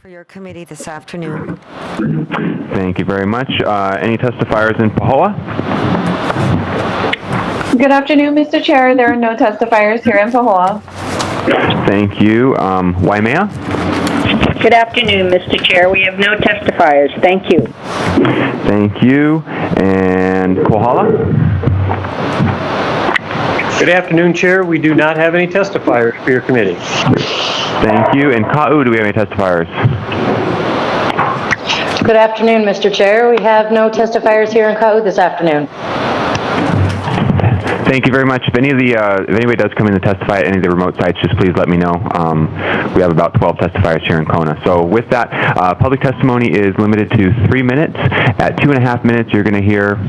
for your committee this afternoon. Thank you very much. Any testifiers in Pahoa? Good afternoon, Mr. Chair. There are no testifiers here in Pahoa. Thank you. Waimea? Good afternoon, Mr. Chair. We have no testifiers. Thank you. Thank you. And Kohala? Good afternoon, Chair. We do not have any testifiers for your committee. Thank you. And Ka'u, do we have any testifiers? Good afternoon, Mr. Chair. We have no testifiers here in Ka'u this afternoon. Thank you very much. If anybody does come in to testify at any of the remote sites, just please let me know. We have about 12 testifiers here in Kona. So with that, public testimony is limited to 3 minutes. At 2.5 minutes, you're going to hear.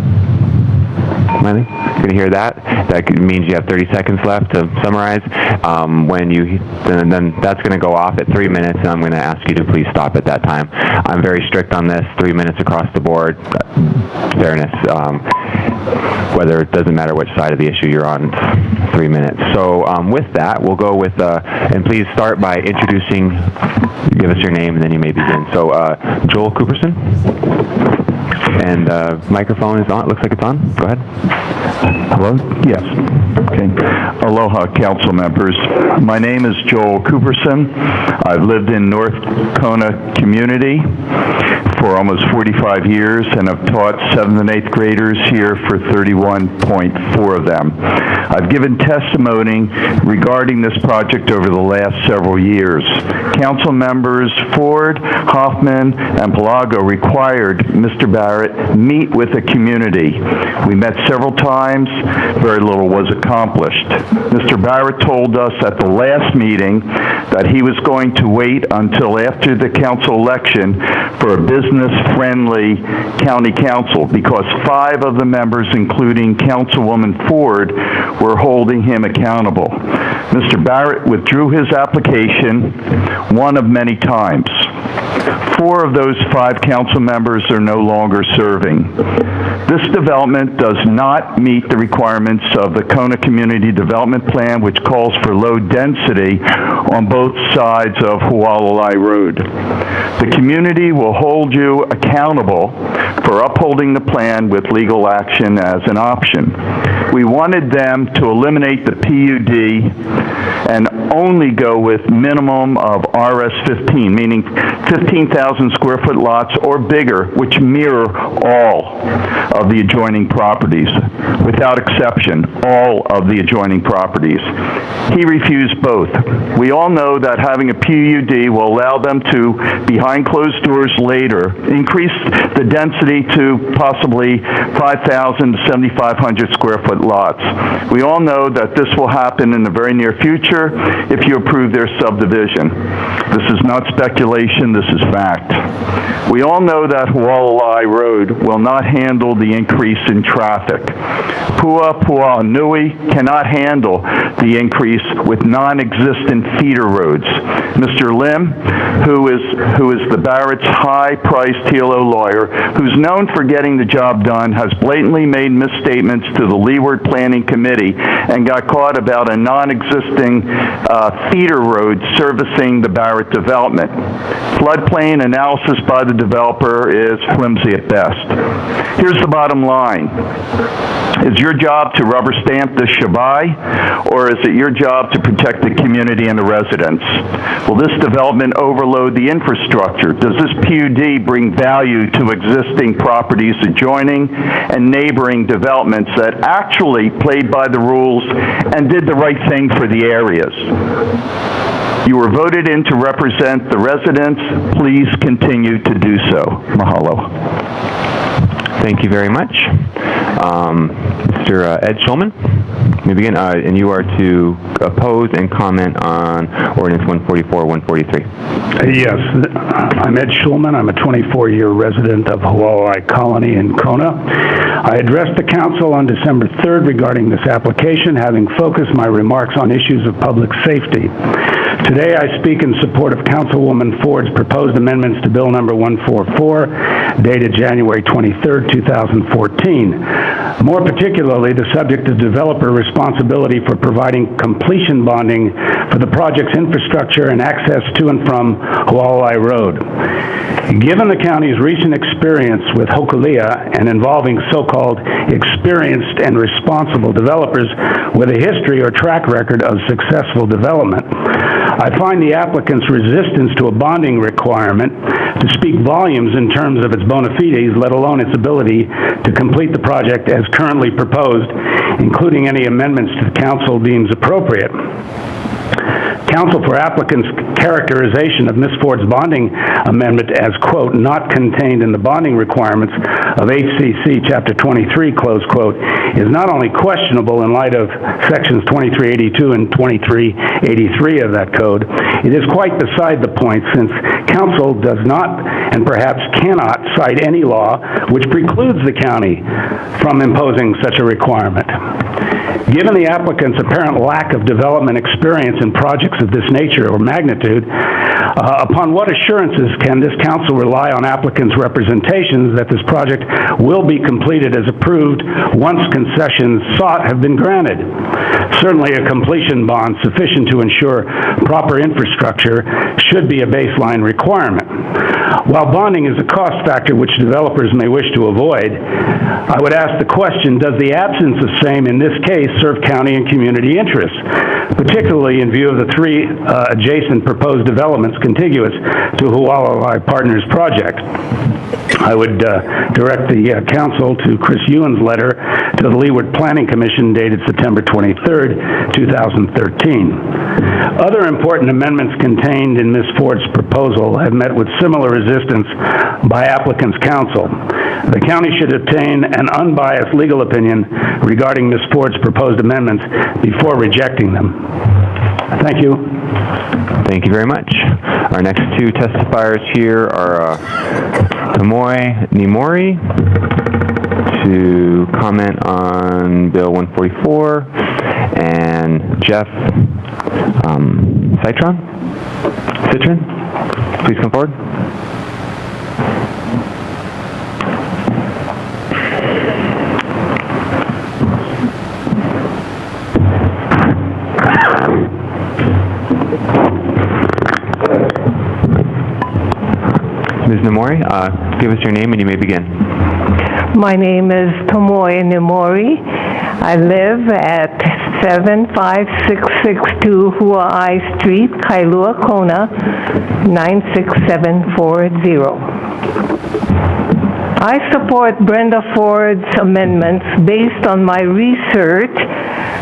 Miley? You're going to hear that. That means you have 30 seconds left to summarize. Then that's going to go off at 3 minutes, and I'm going to ask you to please stop at that time. I'm very strict on this. 3 minutes across the board. Fairness. Whether it doesn't matter which side of the issue you're on, 3 minutes. So with that, we'll go with, and please start by introducing, give us your name, and then you may begin. So Joel Cooperson, and microphone is on, it looks like it's on. Go ahead. Hello? Yes. Okay. Aloha, council members. My name is Joel Cooperson. I've lived in North Kona community for almost 45 years, and I've taught 7th and 8th graders here for 31.4 of them. I've given testimony regarding this project over the last several years. Council members Ford, Hoffman, and Pelago required Mr. Barrett meet with the community. We met several times. Very little was accomplished. Mr. Barrett told us at the last meeting that he was going to wait until after the council election for a business-friendly county council because 5 of the members, including Councilwoman Ford, were holding him accountable. Mr. Barrett withdrew his application one of many times. 4 of those 5 council members are no longer serving. This development does not meet the requirements of the Kona Community Development Plan, which calls for low density on both sides of Hualalai Road. The community will hold you accountable for upholding the plan with legal action as an option. We wanted them to eliminate the PUD and only go with minimum of RS15, meaning 15,000 square foot lots or bigger, which mirror all of the adjoining properties. Without exception, all of the adjoining properties. He refused both. We all know that having a PUD will allow them to, behind closed doors later, increase the density to possibly 5,000 to 7,500 square foot lots. We all know that this will happen in the very near future if you approve their subdivision. This is not speculation, this is fact. We all know that Hualalai Road will not handle the increase in traffic. Pua Nui cannot handle the increase with non-existent feeder roads. Mr. Lim, who is the Barrett's high-priced TLO lawyer, who's known for getting the job done, has blatantly made misstatements to the Leeward Planning Committee and got caught about a non-existing feeder road servicing the Barrett development. Floodplain analysis by the developer is flimsy at best. Here's the bottom line. Is your job to rubber stamp the Shabai, or is it your job to protect the community and the residents? Will this development overload the infrastructure? Does this PUD bring value to existing properties adjoining and neighboring developments that actually played by the rules and did the right thing for the areas? You were voted in to represent the residents. Please continue to do so. Mahalo. Thank you very much. Mr. Ed Schulman, you begin, and you are to oppose and comment on Ordinance 144, 143. Yes, I'm Ed Schulman. I'm a 24-year resident of Hualalai Colony in Kona. I addressed the council on December 3rd regarding this application, having focused my remarks on issues of public safety. Today I speak in support of Councilwoman Ford's proposed amendments to Bill number 144, dated January 23rd, 2014. More particularly, the subject of developer responsibility for providing completion bonding for the project's infrastructure and access to and from Hualalai Road. Given the county's recent experience with Hokulea and involving so-called experienced and responsible developers with a history or track record of successful development, I find the applicant's resistance to a bonding requirement to speak volumes in terms of its bona fides, let alone its ability to complete the project as currently proposed, including any amendments to the council deems appropriate. Counsel for applicant's characterization of Ms. Ford's bonding amendment as, quote, not contained in the bonding requirements of HCC Chapter 23, close quote, is not only questionable in light of Sections 2382 and 2383 of that code, it is quite beside the point since counsel does not and perhaps cannot cite any law which precludes the county from imposing such a requirement. Given the applicant's apparent lack of development experience in projects of this nature or magnitude, upon what assurances can this council rely on applicants' representations that this project will be completed as approved once concessions sought have been granted? Certainly a completion bond sufficient to ensure proper infrastructure should be a baseline requirement. While bonding is a cost factor which developers may wish to avoid, I would ask the question, does the absence of same in this case serve county and community interests, particularly in view of the three adjacent proposed developments contiguous to Hualalai Partners project? I would direct the council to Chris Ewan's letter to the Leeward Planning Commission dated September 23rd, 2013. Other important amendments contained in Ms. Ford's proposal have met with similar resistance by applicant's counsel. The county should obtain an unbiased legal opinion regarding Ms. Ford's proposed amendments before rejecting them. Thank you. Thank you very much. Our next two testifiers here are Tomoe Nimori to comment on Bill 144 and Jeff Citron. Please come forward. Ms. Nimori, give us your name and you may begin. My name is Tomoe Nimori. I live at 75662 Hualalai Street, Kailua, Kona, 96740. I support Brenda Ford's amendments based on my research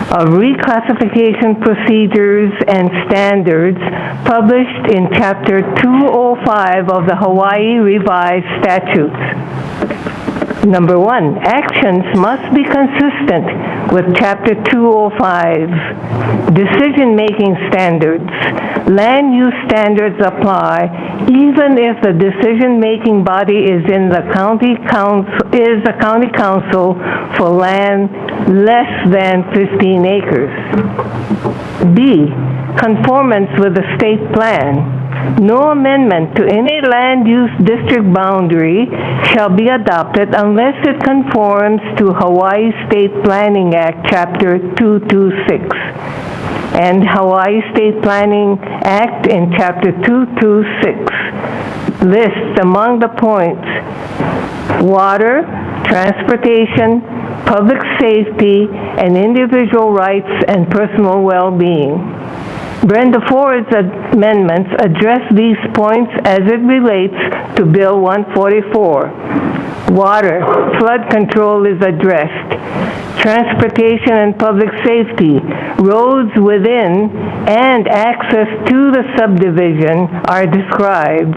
of reclassification procedures and standards published in Chapter 205 of the Hawaii Revised Statutes. Number one, actions must be consistent with Chapter 205. Decision-making standards. Land use standards apply even if the decision-making body is in the county council for land less than 15 acres. B, conformance with the state plan. No amendment to any land use district boundary shall be adopted unless it conforms to Hawaii State Planning Act, Chapter 226. And Hawaii State Planning Act in Chapter 226 lists among the points water, transportation, public safety, and individual rights and personal well-being. Brenda Ford's amendments address these points as it relates to Bill 144. Water, flood control is addressed. Transportation and public safety, roads within and access to the subdivision are described.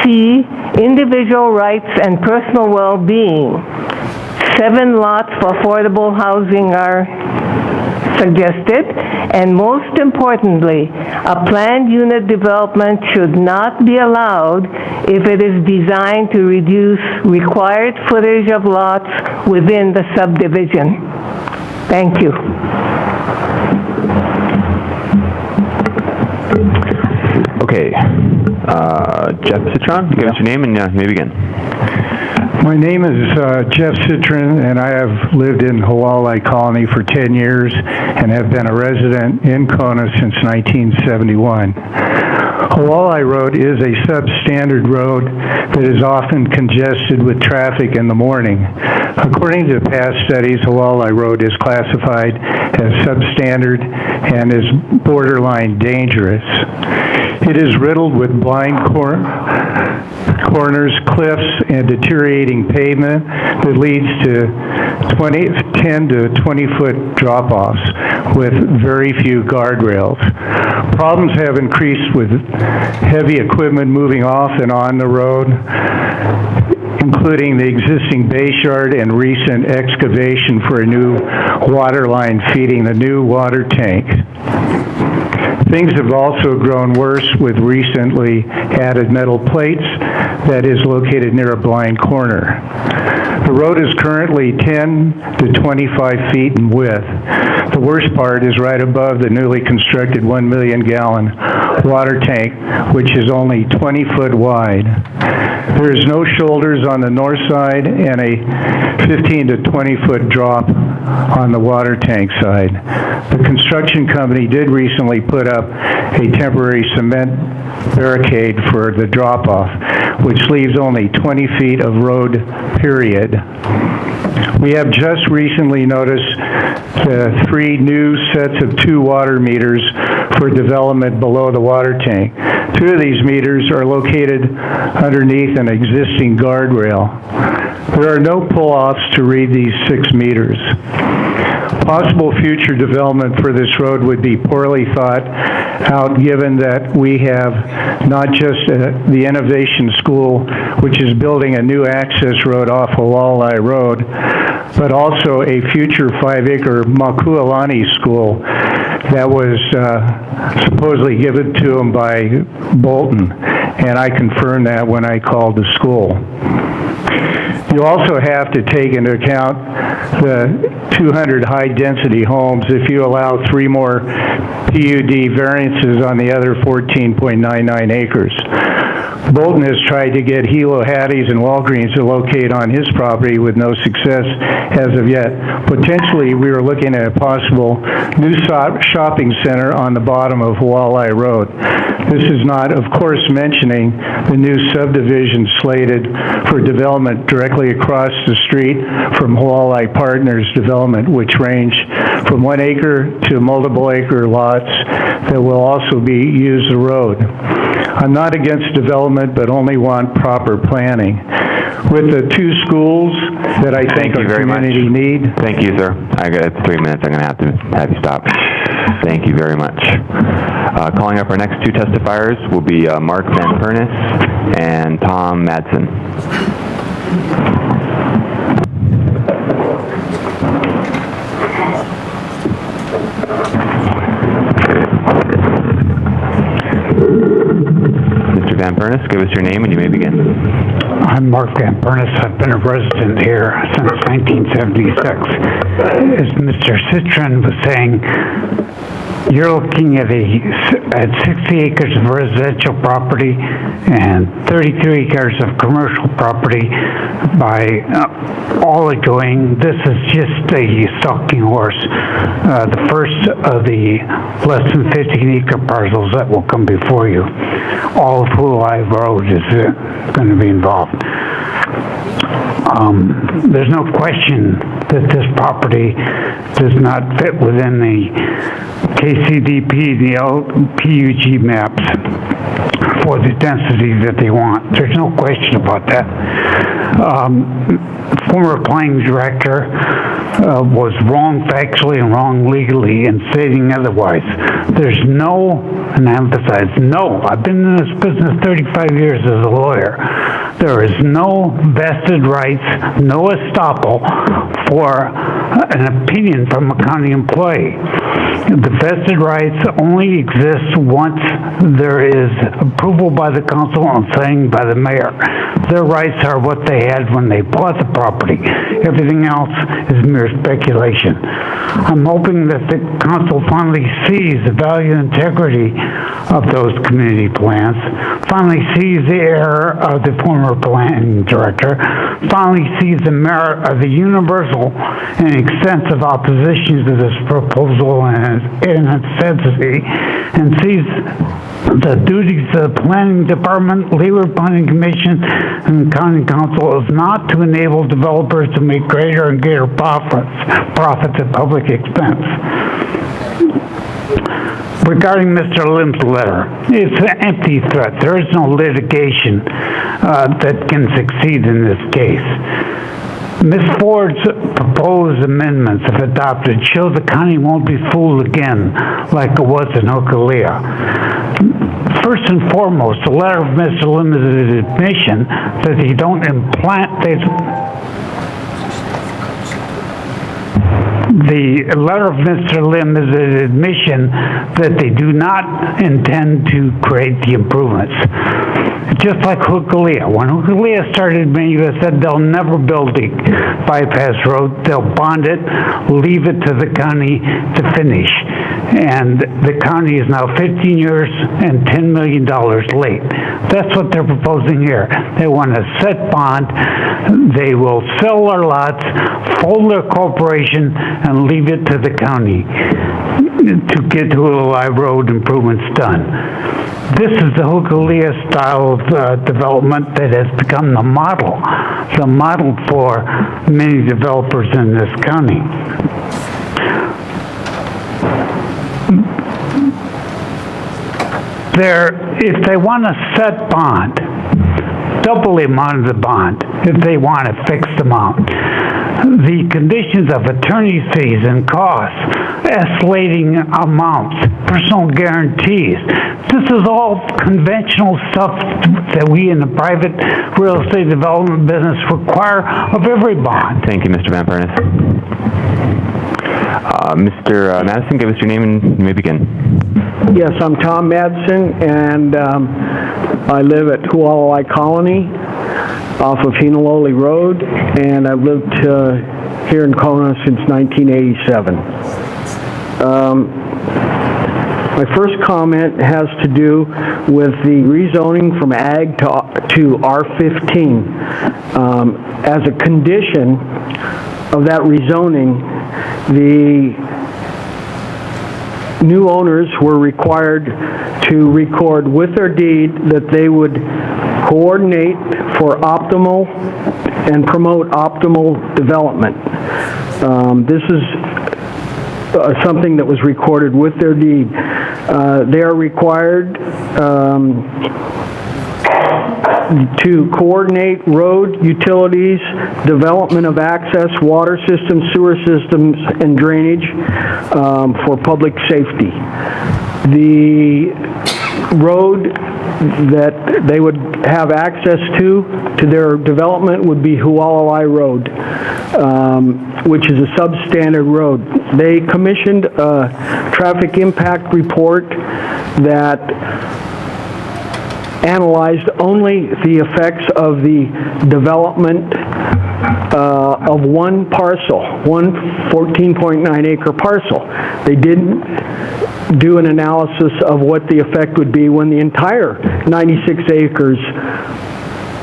C, individual rights and personal well-being. 7 lots for affordable housing are suggested, and most importantly, a planned unit development should not be allowed if it is designed to reduce required footage of lots within the subdivision. Thank you. Okay. Jeff Citron, give us your name and you may begin. My name is Jeff Citron, and I have lived in Hualalai Colony for 10 years and have been a resident in Kona since 1971. Hualalai Road is a substandard road that is often congested with traffic in the morning. According to past studies, Hualalai Road is classified as substandard and is borderline dangerous. It is riddled with blind corners, cliffs, and deteriorating pavement that leads to 10 to 20-foot drop-offs with very few guardrails. Problems have increased with heavy equipment moving off and on the road, including the existing base yard and recent excavation for a new water line feeding the new water tank. Things have also grown worse with recently added metal plates that is located near a blind corner. The road is currently 10 to 25 feet in width. The worst part is right above the newly constructed 1 million gallon water tank, which is only 20 foot wide. There is no shoulders on the north side and a 15 to 20 foot drop on the water tank side. The construction company did recently put up a temporary cement barricade for the drop-off, which leaves only 20 feet of road, period. We have just recently noticed the 3 new sets of 2 water meters for development below the water tank. 2 of these meters are located underneath an existing guardrail. There are no pull-offs to read these 6 meters. Possible future development for this road would be poorly thought out, given that we have not just the Innovation School, which is building a new access road off Hualalai Road, but also a future 5-acre Makualani school that was supposedly given to them by Bolton, and I confirmed that when I called the school. You also have to take into account the 200 high-density homes if you allow 3 more PUD variances on the other 14.99 acres. Bolton has tried to get Hilo Hattie's and Walgreens to locate on his property with no success as of yet. Potentially, we are looking at a possible new shopping center on the bottom of Hualalai Road. This is not, of course, mentioning the new subdivision slated for development directly across the street from Hualalai Partners Development, which range from 1 acre to multiple acre lots that will also be use the road. I'm not against development, but only want proper planning. With the 2 schools that I think our community need. Thank you, sir. I got 3 minutes. I'm going to have you stop. Thank you very much. Calling up our next 2 testifiers will be Mark Van Pernis and Tom Madsen. Mr. Van Pernis, give us your name and you may begin. I'm Mark Van Pernis. I've been a resident here since 1976. As Mr. Citron was saying, you're looking at 60 acres of residential property and 33 acres of commercial property by all adjoining. This is just a stalking horse. The first of the less than 15-acre parcels that will come before you. All of Hualalai Road is going to be involved. There's no question that this property does not fit within the KCDP, the LPUG maps for the density that they want. There's no question about that. Former planning director was wrong factually and wrong legally in stating otherwise. There's no, and I emphasize no, I've been in this business 35 years as a lawyer. There is no vested rights, no estoppel for an opinion from a county employee. The vested rights only exist once there is approval by the council and signing by the mayor. Their rights are what they had when they bought the property. Everything else is mere speculation. I'm hoping that the council finally sees the value and integrity of those community plans, finally sees the error of the former planning director, finally sees the merit of the universal and extensive opposition to this proposal and its necessity, and sees the duties of the planning department, Leeward Planning Commission, and county council is not to enable developers to make greater and greater profits at public expense. Regarding Mr. Lim's letter, it's an empty threat. There is no litigation that can succeed in this case. Ms. Ford's proposed amendments, if adopted, show the county won't be fooled again like it was in Hualalai. First and foremost, the letter of Mr. Lim is an admission that they don't The letter of Mr. Lim is an admission that they do not intend to create the improvements. Just like Hualalai. When Hualalai started, many of us said they'll never build a bypass road. They'll bond it, leave it to the county to finish. And the county is now 15 years and $10 million late. That's what they're proposing here. They want a set bond. They will sell their lots, fold their corporation, and leave it to the county to get Hualalai Road improvements done. This is the Hualalai style of development that has become the model for many developers in this county. If they want a set bond, double the amount of the bond if they want a fixed amount. The conditions of attorney fees and costs, escalating amounts, personal guarantees. This is all conventional stuff that we in the private real estate development business require of every bond. Thank you, Mr. Van Pernis. Mr. Madison, give us your name and you may begin. Yes, I'm Tom Madsen, and I live at Hualalai Colony off of Hualalai Road, and I've lived here in Kona since 1987. My first comment has to do with the rezoning from Ag to R15. As a condition of that rezoning, the new owners were required to record with their deed that they would coordinate for optimal and promote optimal development. This is something that was recorded with their deed. They are required to coordinate road, utilities, development of access, water systems, sewer systems, and drainage for public safety. The road that they would have access to their development would be Hualalai Road, which is a substandard road. They commissioned a traffic impact report that analyzed only the effects of the development of one parcel, one 14.9 acre parcel. They didn't do an analysis of what the effect would be when the entire 96 acres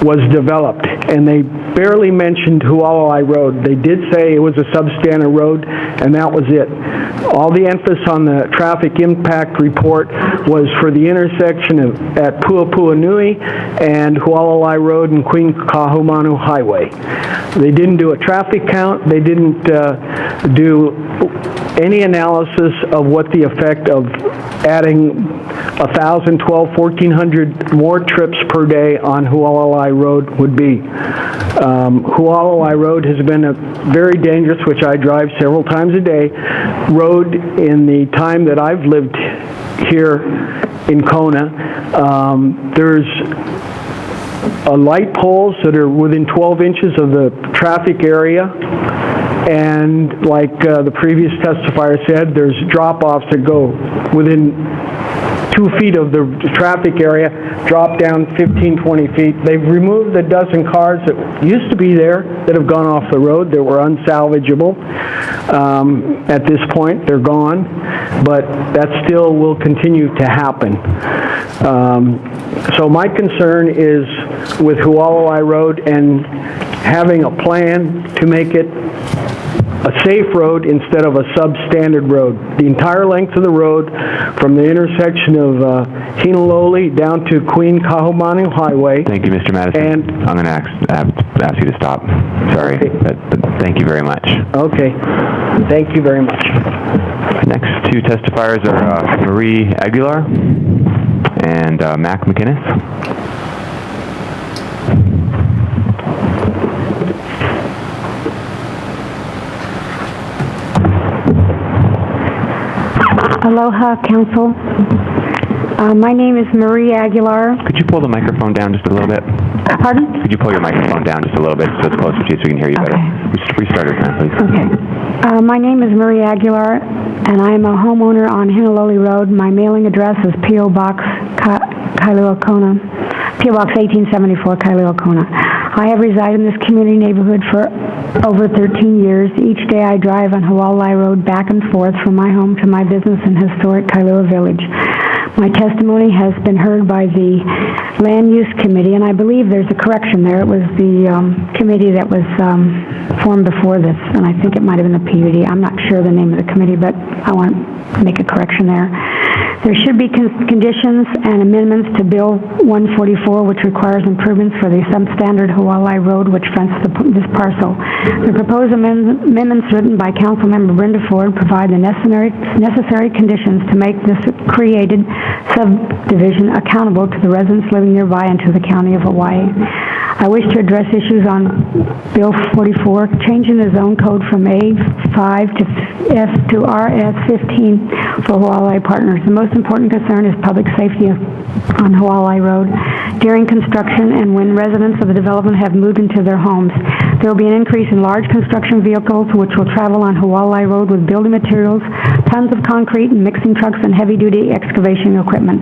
was developed, and they barely mentioned Hualalai Road. They did say it was a substandard road, and that was it. All the emphasis on the traffic impact report was for the intersection at Puapuanui and Hualalai Road and Queen Kahumanu Highway. They didn't do a traffic count. They didn't do any analysis of what the effect of adding 1,000, 1,200, 1,400 more trips per day on Hualalai Road would be. Hualalai Road has been a very dangerous, which I drive several times a day, road in the time that I've lived here in Kona. There's light poles that are within 12 inches of the traffic area. And like the previous testifier said, there's drop-offs that go within 2 feet of the traffic area, drop down 15, 20 feet. They've removed a dozen cars that used to be there that have gone off the road that were unsalvageable. At this point, they're gone, but that still will continue to happen. So my concern is with Hualalai Road and having a plan to make it a safe road instead of a substandard road. The entire length of the road from the intersection of Hualalai down to Queen Kahumanu Highway. Thank you, Mr. Madison. And I'm going to ask you to stop. Sorry, okay. but thank you very much. Okay, thank you very much. Next two testifiers are Marie Aguilar and Mac McInnes. Aloha, Council. My name is Marie Aguilar. Could you pull the microphone down just a little bit? Pardon? Could you pull your microphone down just a little bit so it's closer to you so we can hear you better? Restart it now, please. Okay. My name is Marie Aguilar, and I am a homeowner on Hualalai Road. My mailing address is P.O. Box, Kailua Kona. P.O. Box 1874, Kailua Kona. I have resided in this community neighborhood for over 13 years. Each day I drive on Hualalai Road back and forth from my home to my business in historic Kailua Village. My testimony has been heard by the Land Use Committee, and I believe there's a correction there. It was the committee that was formed before this, and I think it might have been the PUD. I'm not sure the name of the committee, but I want to make a correction there. There should be conditions and amendments to Bill 144, which requires improvements for the substandard Hualalai Road, which fronts this parcel. The proposed amendments written by Councilmember Brenda Ford provide the necessary conditions to make this created subdivision accountable to the residents living nearby and to the County of Hawaii. I wish to address issues on Bill 44, changing the zone code from A5 to F to RS15 for Hualalai partners. The most important concern is public safety on Hualalai Road. During construction and when residents of the development have moved into their homes, there will be an increase in large construction vehicles which will travel on Hualalai Road with building materials, tons of concrete and mixing trucks and heavy-duty excavation equipment.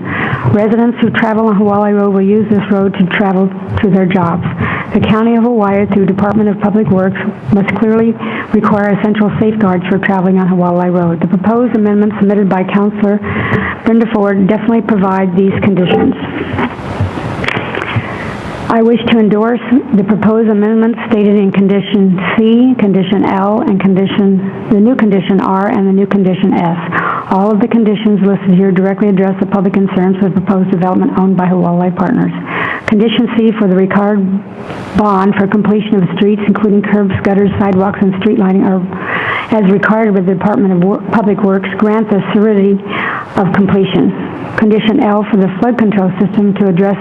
Residents who travel on Hualalai Road will use this road to travel to their jobs. The County of Hawaii, through Department of Public Works, must clearly require essential safeguards for traveling on Hualalai Road. The proposed amendments submitted by Councilor Brenda Ford definitely provide these conditions. I wish to endorse the proposed amendments stated in Condition C, Condition L, and the new Condition R, and the new Condition S. All of the conditions listed here directly address the public concerns of the proposed development owned by Hualalai Partners. Condition C for the required bond for completion of streets, including curbs, gutters, sidewalks, and street lighting, are as required by the Department of Public Works, grant the certainty of completion. Condition L for the flood control system to address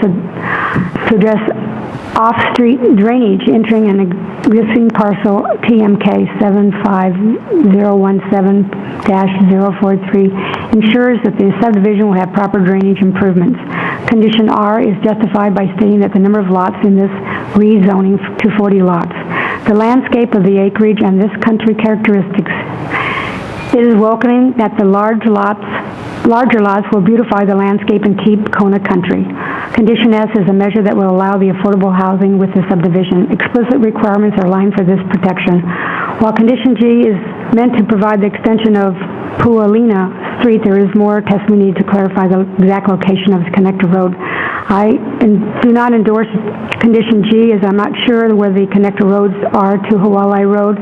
off-street drainage entering an existing parcel TMK 75017-043 ensures that the subdivision will have proper drainage improvements. Condition R is justified by stating that the number of lots in this rezoning to 40 lots. The landscape of the acreage and this country characteristics, it is welcoming that the larger lots will beautify the landscape and keep Kona country. Condition S is a measure that will allow the affordable housing with the subdivision. Explicit requirements are aligned for this protection. While Condition G is meant to provide the extension of Pualina Street, there is more testimony needed to clarify the exact location of the connector road. I do not endorse Condition G, as I'm not sure where the connector roads are to Hualalai Road.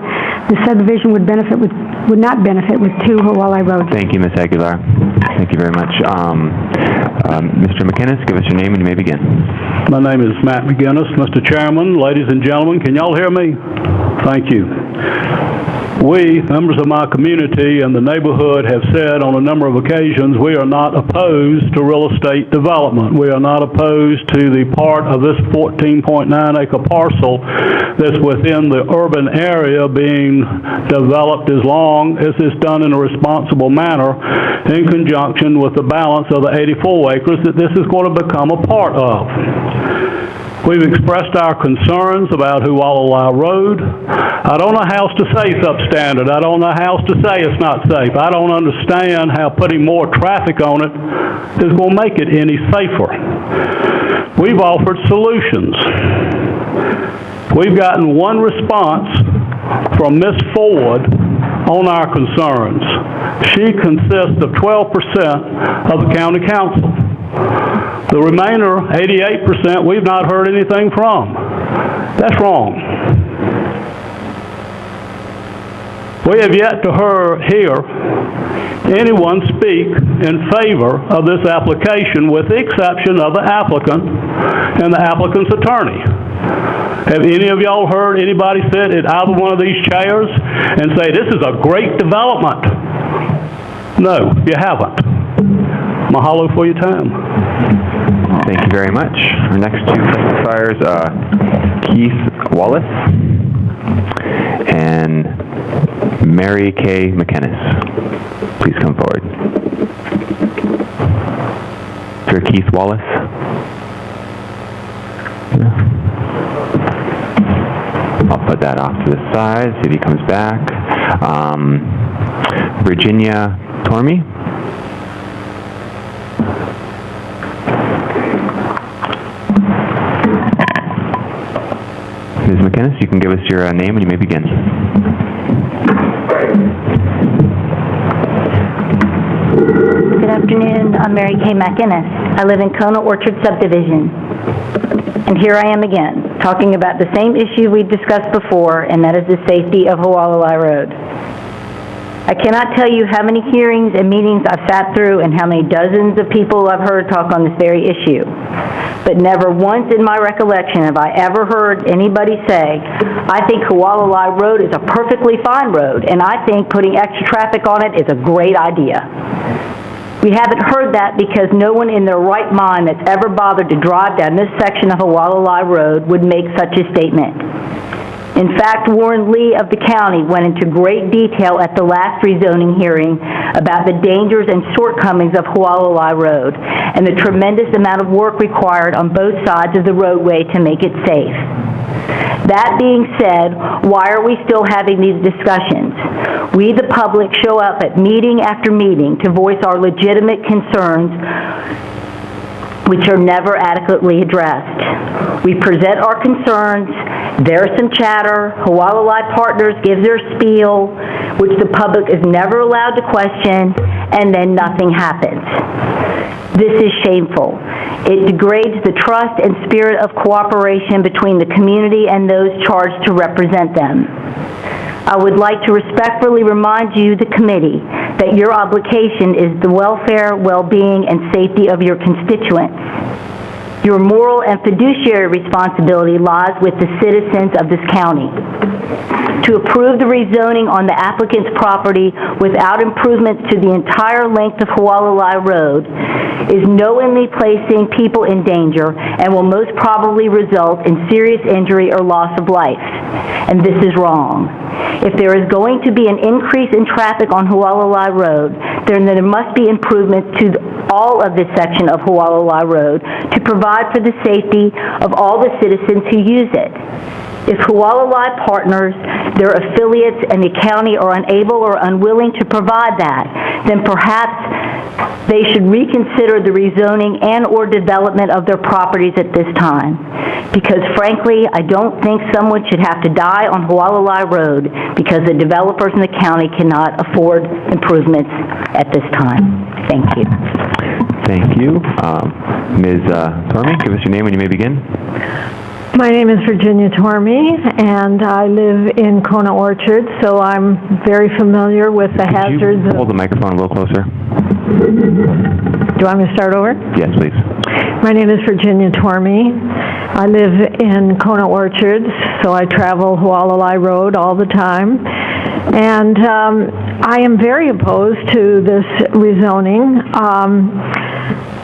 The subdivision would not benefit with two Hualalai roads. Thank you, Ms. Aguilar. Thank you very much. Mr. McInnes, give us your name and you may begin. My name is Matt McGinnis. Mr. Chairman, ladies and gentlemen, can y'all hear me? Thank you. We, members of my community and the neighborhood, have said on a number of occasions we are not opposed to real estate development. We are not opposed to the part of this 14.9-acre parcel that's within the urban area being developed as long as it's done in a responsible manner in conjunction with the balance of the 84 acres that this is going to become a part of. We've expressed our concerns about Hualalai Road. I don't know how to say substandard. I don't know how to say it's not safe. I don't understand how putting more traffic on it is going to make it any safer. We've offered solutions. We've gotten one response from Ms. Ford on our concerns. She consists of 12% of the county council. The remainder, 88%, we've not heard anything from. That's wrong. We have yet to hear anyone speak in favor of this application with the exception of the applicant and the applicant's attorney. Have any of y'all heard anybody sit at either one of these chairs and say, this is a great development? No, you haven't. Mahalo for your time. Thank you very much. Our next two testifiers, Keith Wallace and Mary Kay McInnes. Please come forward. Sir Keith Wallace. I'll put that off to the side, see if he comes back. Virginia Tormey. Ms. McInnes, you can give us your name and you may begin. Good afternoon. I'm Mary Kay McInnes. I live in Kona Orchard Subdivision. And here I am again, talking about the same issue we discussed before, and that is the safety of Hualalai Road. I cannot tell you how many hearings and meetings I've sat through and how many dozens of people I've heard talk on this very issue. But never once in my recollection have I ever heard anybody say, I think Hualalai Road is a perfectly fine road, and I think putting extra traffic on it is a great idea. We haven't heard that because no one in their right mind that's ever bothered to drive down this section of Hualalai Road would make such a statement. In fact, Warren Lee of the county went into great detail at the last rezoning hearing about the dangers and shortcomings of Hualalai Road and the tremendous amount of work required on both sides of the roadway to make it safe. That being said, why are we still having these discussions? We, the public, show up at meeting after meeting to voice our legitimate concerns, which are never adequately addressed. We present our concerns, there's some chatter, Hualalai Partners gives their spiel, which the public is never allowed to question, and then nothing happens. This is shameful. It degrades the trust and spirit of cooperation between the community and those charged to represent them. I would like to respectfully remind you, the committee, that your obligation is the welfare, well-being, and safety of your constituents. Your moral and fiduciary responsibility lies with the citizens of this county. To approve the rezoning on the applicant's property without improvements to the entire length of Hualalai Road is knowingly placing people in danger and will most probably result in serious injury or loss of life. And this is wrong. If there is going to be an increase in traffic on Hualalai Road, then there must be improvements to all of this section of Hualalai Road to provide for the safety of all the citizens who use it. If Hualalai Partners, their affiliates, and the county are unable or unwilling to provide that, then perhaps they should reconsider the rezoning and or development of their properties at this time. Because frankly, I don't think someone should have to die on Hualalai Road because the developers in the county cannot afford improvements at this time. Thank you. Thank you. Ms. Tormey, give us your name and you may begin. My name is Virginia Tormey, and I live in Kona Orchard, so I'm very familiar with the hazards. Could you hold the microphone a little closer? Do you want me to start over? Yes, please. My name is Virginia Tormey. I live in Kona Orchards, so I travel Hualalai Road all the time. And I am very opposed to this rezoning.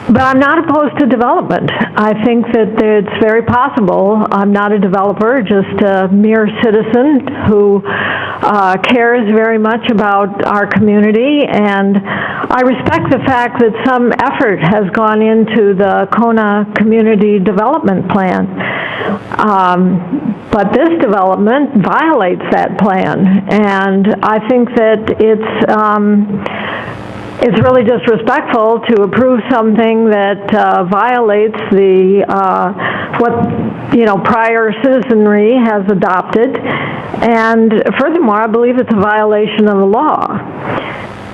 But I'm not opposed to development. I think that it's very possible. I'm not a developer, just a mere citizen who cares very much about our community, and I respect the fact that some effort has gone into the Kona Community Development Plan. But this development violates that plan, and I think that it's really disrespectful to approve something that violates the what prior citizenry has adopted, and furthermore, I believe it's a violation of the law.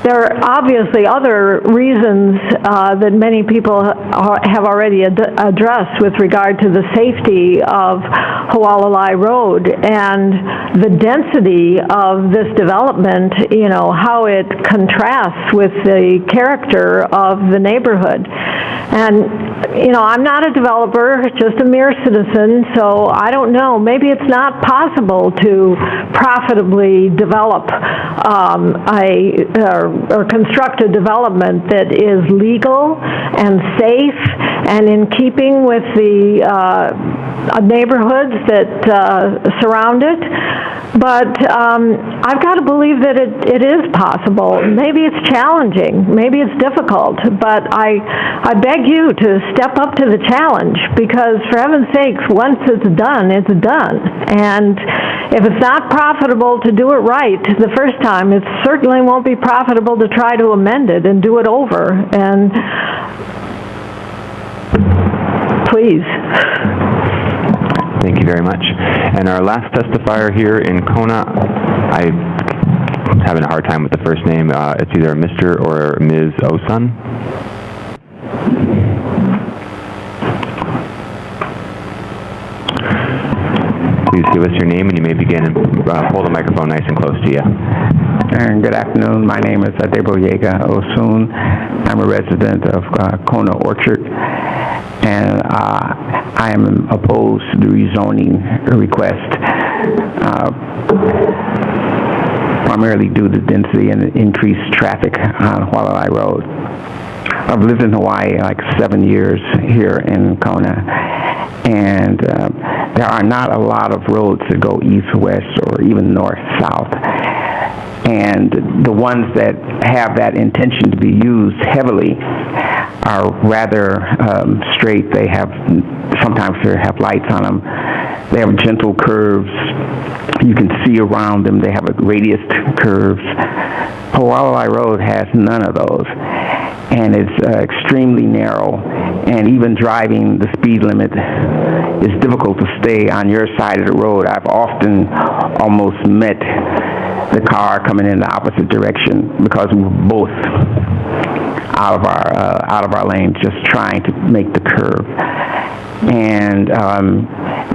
There are obviously other reasons that many people have already addressed with regard to the safety of Hualalai Road and the density of this development, how it contrasts with the character of the neighborhood. And, I'm not a developer, just a mere citizen, so I don't know. Maybe it's not possible to profitably develop or construct a development that is legal and safe and in keeping with the neighborhoods that surround it. But I've got to believe that it is possible. Maybe it's challenging, maybe it's difficult, but I beg you to step up to the challenge, because for heaven's sakes, once it's done, it's done. And if it's not profitable to do it right the first time, it certainly won't be profitable to try to amend it and do it over. And please. Thank you very much. And our last testifier here in Kona, I'm having a hard time with the first name. It's either Mr. or Ms. Osun. Please give us your name, and you may begin, and hold the microphone nice and close to you. And good afternoon. My name is Adeboyega Osun. I'm a resident of Kona Orchard, and I am opposed to the rezoning request, primarily due to density and increased traffic on Hualalai Road. I've lived in Hawaii like 7 years here in Kona, and there are not a lot of roads that go east-west or even north-south. And the ones that have that intention to be used heavily are rather straight. Sometimes they have lights on them. They have gentle curves. You can see around them. They have radius curves. Hualalai Road has none of those. And it's extremely narrow, and even driving the speed limit is difficult to stay on your side of the road. I've often almost met the car coming in the opposite direction because we were both out of our lane, just trying to make the curve. And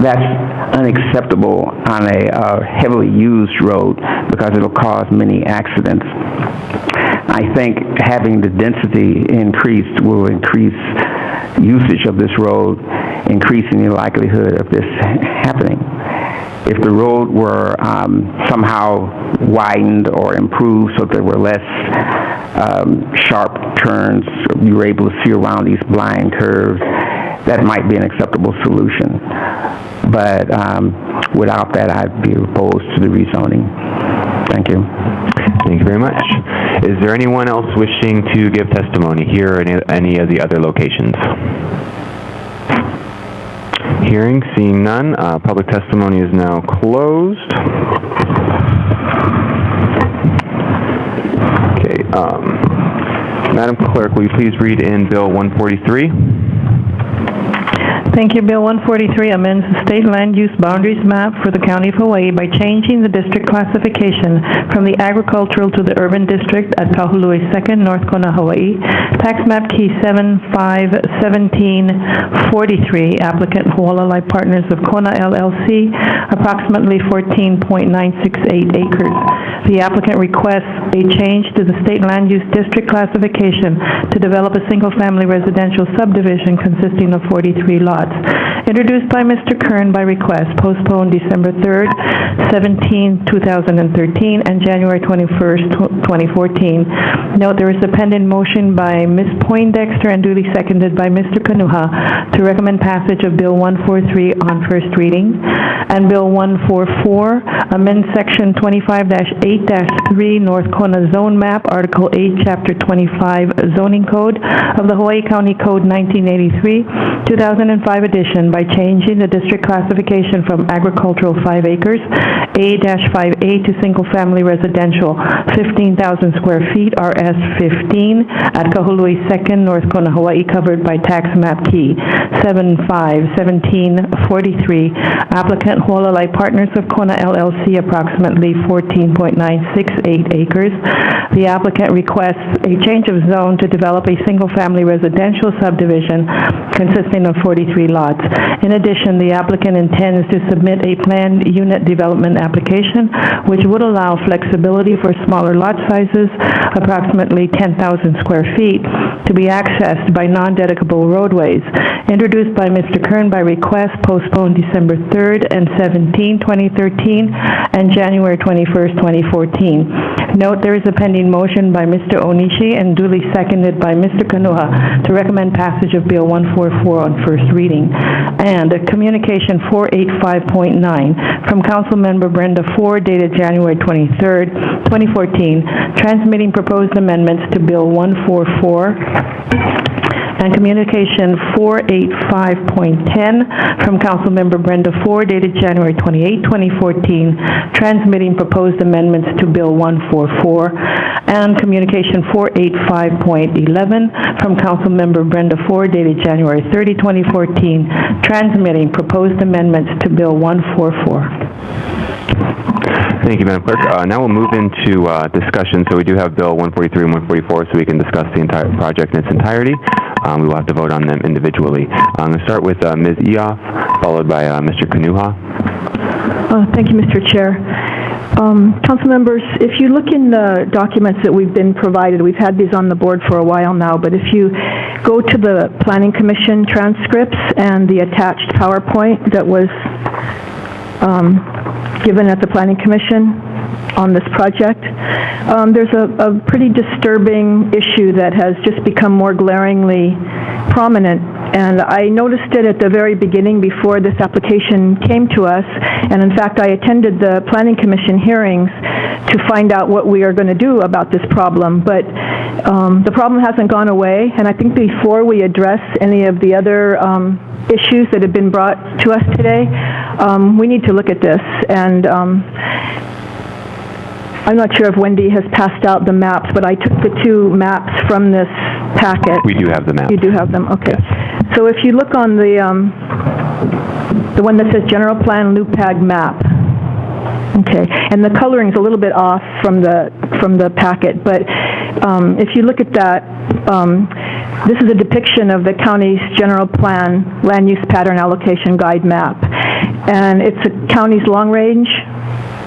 that's unacceptable on a heavily used road because it'll cause many accidents. I think having the density increased will increase usage of this road, increasing the likelihood of this happening. If the road were somehow widened or improved so there were less sharp turns, you were able to see around these blind curves, that might be an acceptable solution. But without that, I'd be opposed to the rezoning. Thank you. Thank you very much. Is there anyone else wishing to give testimony here or any of the other locations? Hearing, seeing none, public testimony is now closed. Okay, Madam Clerk, will you please read in Bill 143? Thank you. Bill 143 amends the state land use boundaries map for the County of Hawaii by changing the district classification from the agricultural to the urban district at Kahului 2nd, North Kona, Hawaii. Tax map key 751743, applicant Hualalai Partners of Kona LLC, approximately 14.968 acres. The applicant requests a change to the state land use district classification to develop a single-family residential subdivision consisting of 43 lots. Introduced by Mr. Kern by request, postponed December 3rd, 2013, and January 21st, 2014. Note there is a pending motion by Ms. Poindexter and duly seconded by Mr. Kanuha to recommend passage of Bill 143 on first reading. And Bill 144 amends Section 25-8-3 North Kona Zone Map, Article 8, Chapter 25 Zoning Code of the Hawaii County Code 1983, 2005 edition by changing the district classification from agricultural 5 acres, A-5A, to single-family residential, 15,000 square feet, RS 15, at Kahului 2nd, North Kona, Hawaii, covered by tax map key 751743. Applicant Hualalai Partners of Kona LLC, approximately 14.968 acres. The applicant requests a change of zone to develop a single-family residential subdivision consisting of 43 lots. In addition, the applicant intends to submit a planned unit development application, which would allow flexibility for smaller lot sizes, approximately 10,000 square feet, to be accessed by non-dedicable roadways. Introduced by Mr. Kern by request, postponed December 3rd and 17, 2013, and January 21st, 2014. Note there is a pending motion by Mr. Onishi and duly seconded by Mr. Kanuha to recommend passage of Bill 144 on first reading. And Communication 485.9 from Council Member Brenda Ford dated January 23rd, 2014, transmitting proposed amendments to Bill 144, and Communication 485.10 from Councilmember Brenda Ford dated January 28, 2014, transmitting proposed amendments to Bill 144, and Communication 485.11 from Councilmember Brenda Ford dated January 30, 2014, transmitting proposed amendments to Bill 144. Thank you, Madam Clerk. Now we'll move into discussion. So we do have Bill 143 and 144, so we can discuss the entire project in its entirety. We will have to vote on them individually. I'm going to start with Ms. Eoff, followed by Mr. Kanuha. Thank you, Mr. Chair. Council members, if you look in the documents that we've been provided, we've had these on the board for a while now, but if you go to the Planning Commission transcripts and the attached PowerPoint that was given at the Planning Commission on this project, there's a pretty disturbing issue that has just become more glaringly prominent. And I noticed it at the very beginning before this application came to us. And in fact, I attended the Planning Commission hearings to find out what we are going to do about this problem. But the problem hasn't gone away. And I think before we address any of the other issues that have been brought to us today, we need to look at this. And I'm not sure if Wendy has passed out the maps, but I took the two maps from this packet. We do have the maps. You do have them, okay. Yes. So if you look on the one that says General Plan LUPAG map, okay, and the coloring's a little bit off from the packet, but if you look at that, this is a depiction of the county's general plan land use pattern allocation guide map, and it's a county's long-range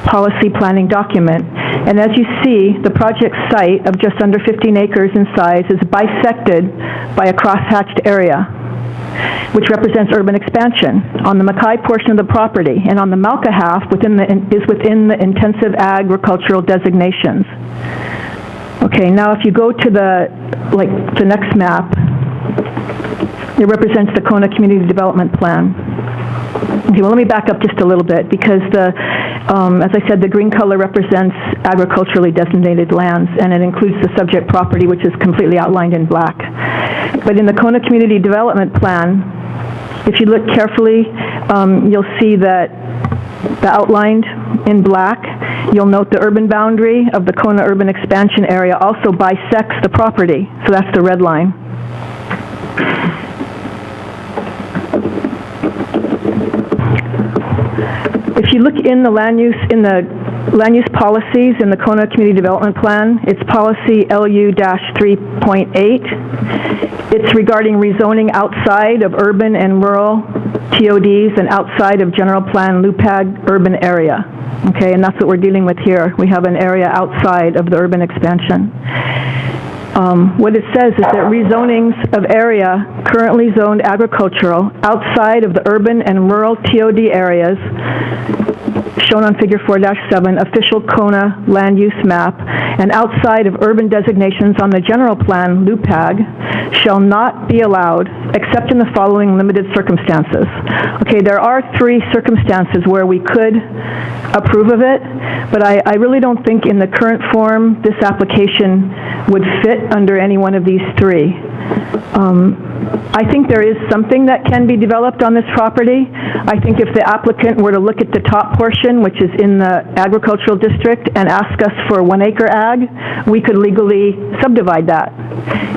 policy planning document. And as you see, the project site of just under 15 acres in size is bisected by a cross-hatched area, which represents urban expansion on the Mackay portion of the property, and on the Malka half is within the intensive agricultural designations. Okay, now if you go to the next map, it represents the Kona Community Development Plan. Okay, well, let me back up just a little bit, because as I said, the green color represents agriculturally designated lands, and it includes the subject property, which is completely outlined in black. But in the Kona Community Development Plan, if you look carefully, you'll see that the outlined in black, you'll note the urban boundary of the Kona urban expansion area also bisects the property, so that's the red line. If you look in the land use policies in the Kona Community Development Plan, it's policy LU-3.8. It's regarding rezoning outside of urban and rural TODs and outside of general plan LUPAG urban area. Okay, and that's what we're dealing with here. We have an area outside of the urban expansion. What it says is that rezonings of area currently zoned agricultural outside of the urban and rural TOD areas shown on Figure 4-7, official Kona land use map, and outside of urban designations on the general plan, LUPAG, shall not be allowed except in the following limited circumstances. Okay, there are 3 circumstances where we could approve of it, but I really don't think in the current form this application would fit under any one of these 3. I think there is something that can be developed on this property. I think if the applicant were to look at the top portion, which is in the agricultural district, and ask us for 1 acre ag, we could legally subdivide that.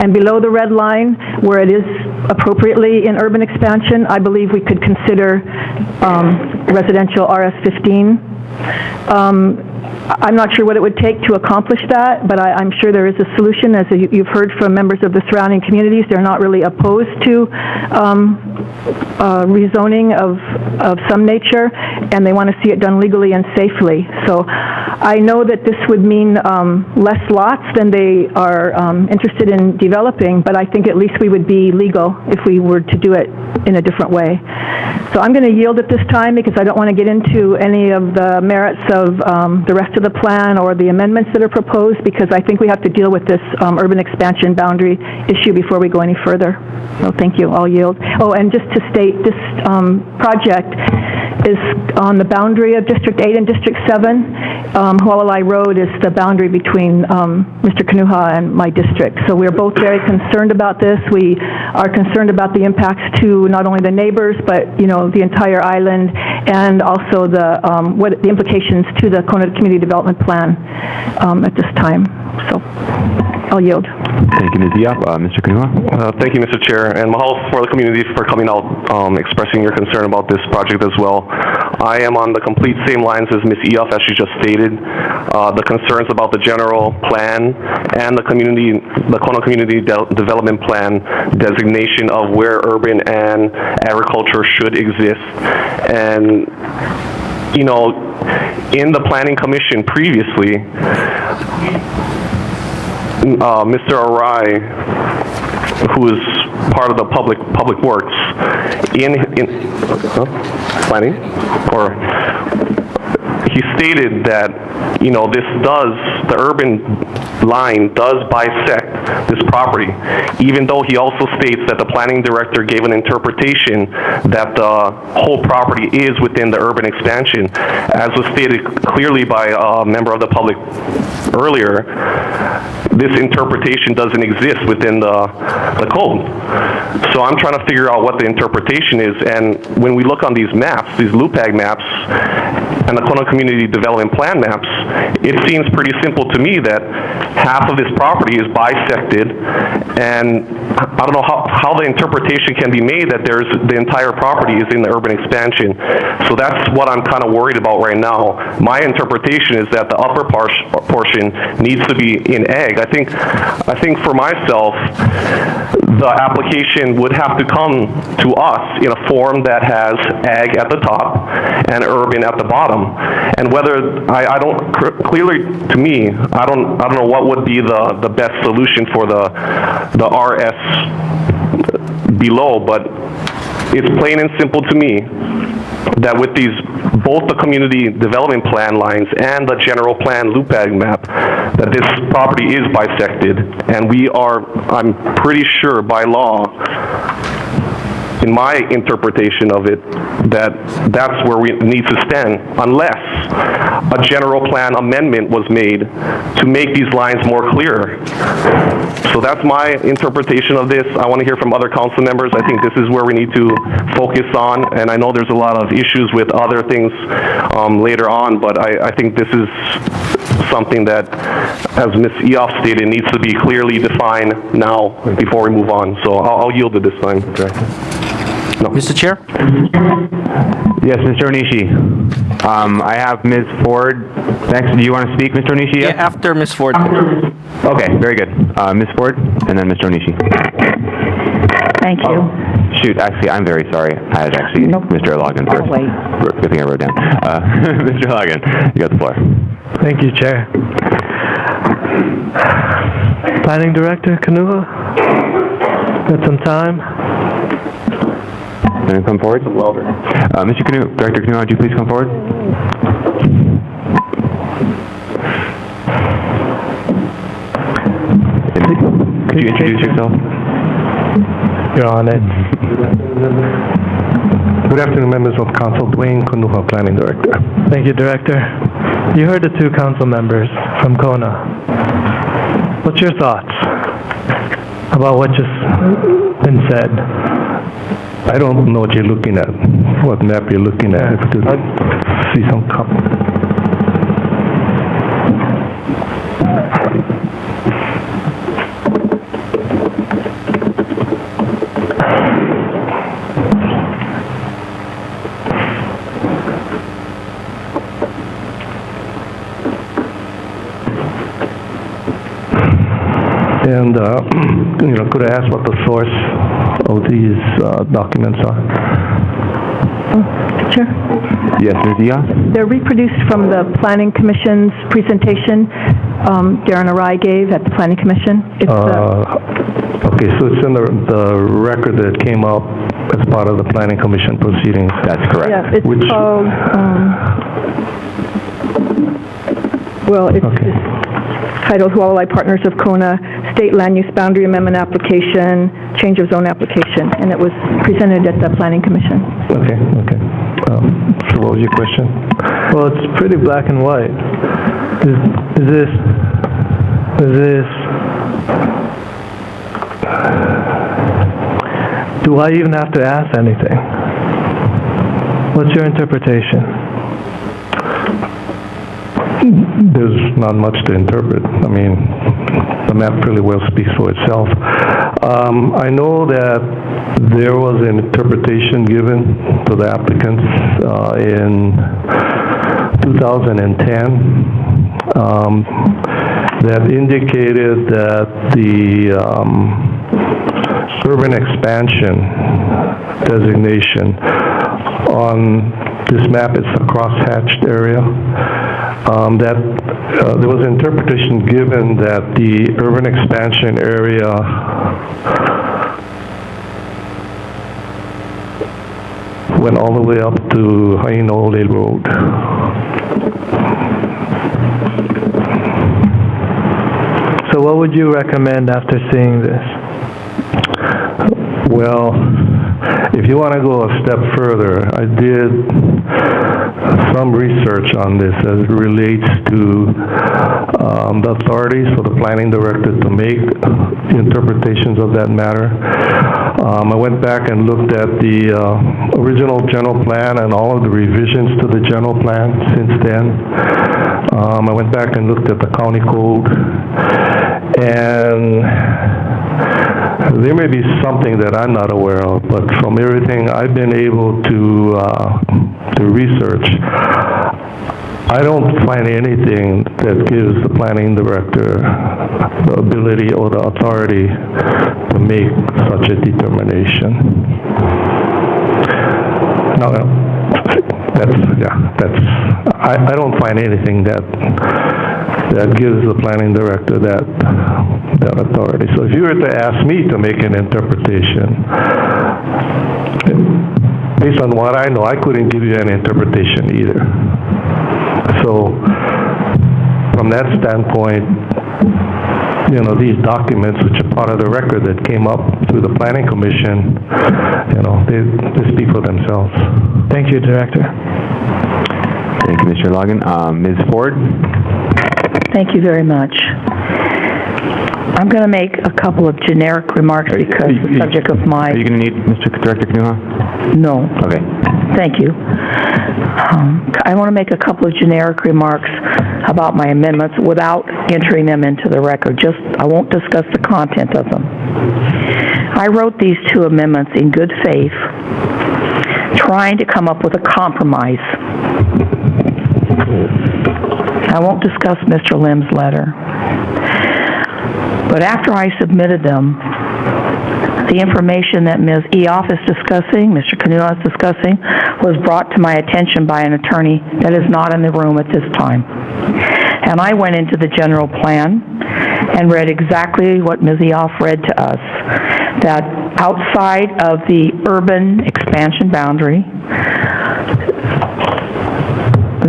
And below the red line, where it is appropriately in urban expansion, I believe we could consider residential RS15. I'm not sure what it would take to accomplish that, but I'm sure there is a solution. As you've heard from members of the surrounding communities, they're not really opposed to rezoning of some nature, and they want to see it done legally and safely. So I know that this would mean less lots than they are interested in developing, but I think at least we would be legal if we were to do it in a different way. So I'm going to yield at this time because I don't want to get into any of the merits of the rest of the plan or the amendments that are proposed, because I think we have to deal with this urban expansion boundary issue before we go any further. So thank you. I'll yield. Oh, and just to state, this project is on the boundary of District 8 and District 7. Hualalai Road is the boundary between Mr. Kanuha and my district. So we're both very concerned about this. We are concerned about the impacts to not only the neighbors, but the entire island, and also the implications to the Kona Community Development Plan at this time. So I'll yield. Thank you, Ms. Diop. Mr. Kanuha? Thank you, Mr. Chair, and mahalo for the community for coming out expressing your concern about this project as well. I am on the complete same lines as Ms. Eoff, as she just stated. The concerns about the general plan and the Kona Community Development Plan designation of where urban and agriculture should exist. And in the Planning Commission previously, Mr. Arai, who is part of the Public Works, planning, or he stated that the urban line does bisect this property, even though he also states that the planning director gave an interpretation that the whole property is within the urban expansion. As was stated clearly by a member of the public earlier, this interpretation doesn't exist within the code. So I'm trying to figure out what the interpretation is, and when we look on these maps, these LUPAG maps, and the Kona Community Development Plan maps, it seems pretty simple to me that half of this property is bisected, and I don't know how the interpretation can be made that the entire property is in the urban expansion. So that's what I'm kind of worried about right now. My interpretation is that the upper portion needs to be in ag. I think for myself, the application would have to come to us in a form that has ag at the top and urban at the bottom. And whether I don't clearly, to me, I don't know what would be the best solution for the RS below, but it's plain and simple to me that with both the community development plan lines and the general plan LUPAG map, that this property is bisected, and I'm pretty sure by law, in my interpretation of it, that's where we need to stand, unless a general plan amendment was made to make these lines more clear. So that's my interpretation of this. I want to hear from other council members. I think this is where we need to focus on, and I know there's a lot of issues with other things later on, but I think this is something that, as Ms. Eoff stated, needs to be clearly defined now before we move on. So I'll yield at this time. Okay. No. Mr. Chair? Yes, Mr. Onishi. I have Ms. Ford next. Do you want to speak, Mr. Onishi? Yeah, after Ms. Ford. Okay, very good. Ms. Ford, and then Mr. Onishi. Thank you. Shoot, actually, I'm very sorry. I had actually Mr. Logan first. Wait. Good thing I wrote down. Mr. Logan, you got the floor. Thank you, Chair. Planning Director Kanuha, got some time? Can you come forward? Mr. Director Kanuha, would you please come forward? Could you introduce yourself? You're on it. Good afternoon, members of council. Dwayne Konuha, Planning Director. Thank you, Director. You heard the two council members from Kona. What's your thoughts about what just been said? I don't know what you're looking at, what map you're looking at. If you could see some And, could I ask what the source of these documents are? Sure. Yes, Ms. Diaz? They're reproduced from the Planning Commission's presentation Darren Arai gave at the Planning Commission. It's Okay, so it's in the record that came up as part of the Planning Commission proceedings. That's correct. Yeah, it's called, it's titled Hualalai Partners of Kona State Land Use Boundary Amendment Application, Change of Zone Application, and it was presented at the Planning Commission. Okay. So what was your question? Well, it's pretty black and white. Is this, do I even have to ask anything? What's your interpretation? There's not much to interpret. I mean, the map pretty well speaks for itself. I know that there was an interpretation given to the applicants in 2010 that indicated that the urban expansion designation on this map is a crosshatched area. There was an interpretation given that the urban expansion area went all the way up to Hainole Road. So what would you recommend after seeing this? Well, if you want to go a step further, I did some research on this as it relates to the authorities for the planning director to make interpretations of that matter. I went back and looked at the original general plan and all of the revisions to the general plan since then. I went back and looked at the county code, and there may be something that I'm not aware of, but from everything I've been able to research, I don't find anything that gives the planning director the ability or the authority to make such a determination. No, I don't find anything that gives the planning director that authority. So if you were to ask me to make an interpretation, based on what I know, I couldn't give you an interpretation either. So from that standpoint, these documents, which are part of the record that came up through the Planning Commission, they speak for themselves. Thank you, Director. Thank you, Mr. Logan. Ms. Ford? Thank you very much. I'm going to make a couple of generic remarks because the subject of my... Are you going to need Mr. Director Kanuha? No. Okay. Thank you. I want to make a couple of generic remarks about my amendments without entering them into the record. I won't discuss the content of them. I wrote these two amendments in good faith, trying to come up with a compromise. I won't discuss Mr. Lim's letter. But after I submitted them, the information that Ms. Eoff is discussing, Mr. Kanuha is discussing, was brought to my attention by an attorney that is not in the room at this time. And I went into the general plan and read exactly what Ms. Eoff read to us, that outside of the urban expansion boundary,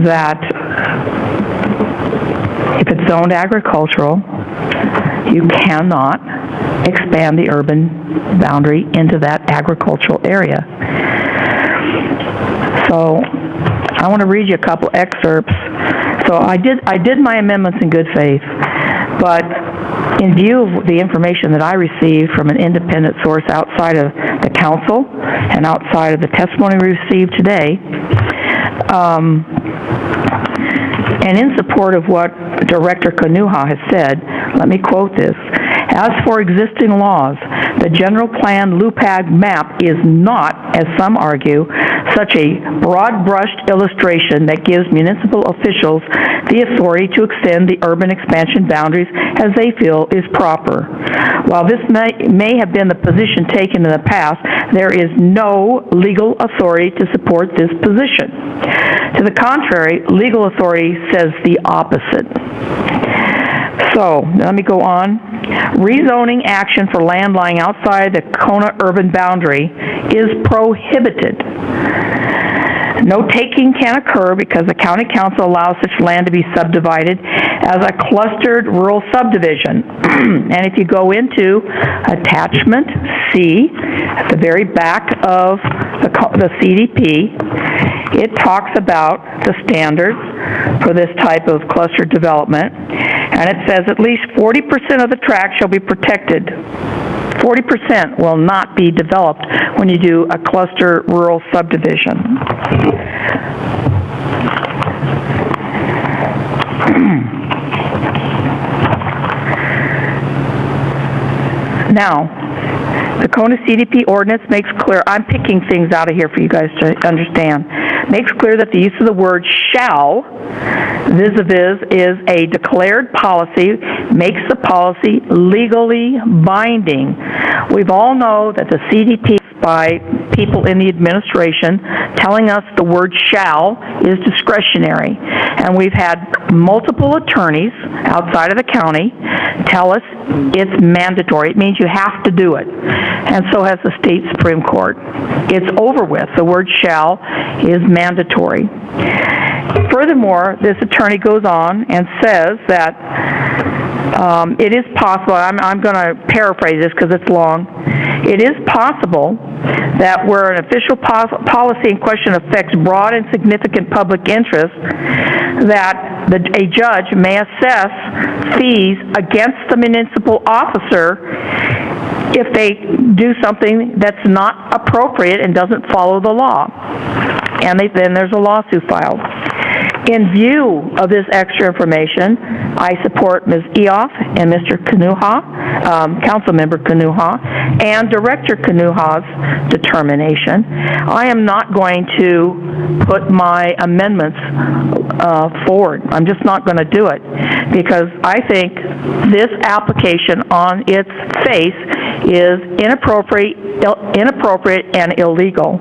that If it's zoned agricultural, you cannot expand the urban boundary into that agricultural area. So I want to read you a couple excerpts. So I did my amendments in good faith, but in view of the information that I received from an independent source outside of the council and outside of the testimony we received today, and in support of what Director Kanuha has said, let me quote this. As for existing laws, the general plan LUPAG map is not, as some argue, such a broad-brushed illustration that gives municipal officials the authority to extend the urban expansion boundaries as they feel is proper. While this may have been the position taken in the past, there is no legal authority to support this position. To the contrary, legal authority says the opposite. So, let me go on. Rezoning action for land lying outside the Kona urban boundary is prohibited. No taking can occur because the county council allows such land to be subdivided as a clustered rural subdivision. And if you go into attachment C at the very back of the CDP, it talks about the standards for this type of cluster development, and it says at least 40% of the tract shall be protected. 40% will not be developed when you do a cluster rural subdivision. Now, the Kona CDP ordinance makes clear, I'm picking things out of here for you guys to understand, makes clear that the use of the word shall, vis-a-vis, is a declared policy, makes the policy legally binding. We've all know that the CDP by people in the administration telling us the word shall is discretionary. And we've had multiple attorneys outside of the county tell us it's mandatory. It means you have to do it. And so has the state Supreme Court. It's over with. The word shall is mandatory. Furthermore, this attorney goes on and says that it is possible, I'm going to paraphrase this because it's long, it is possible that where an official policy in question affects broad and significant public interest, that a judge may assess fees against the municipal officer if they do something that's not appropriate and doesn't follow the law. And then there's a lawsuit filed. In view of this extra information, I support Ms. Eoff and Mr. Kanuha, Councilmember Kanuha, and Director Kanuha's determination. I am not going to put my amendments forward. I'm just not going to do it because I think this application on its face is inappropriate and illegal.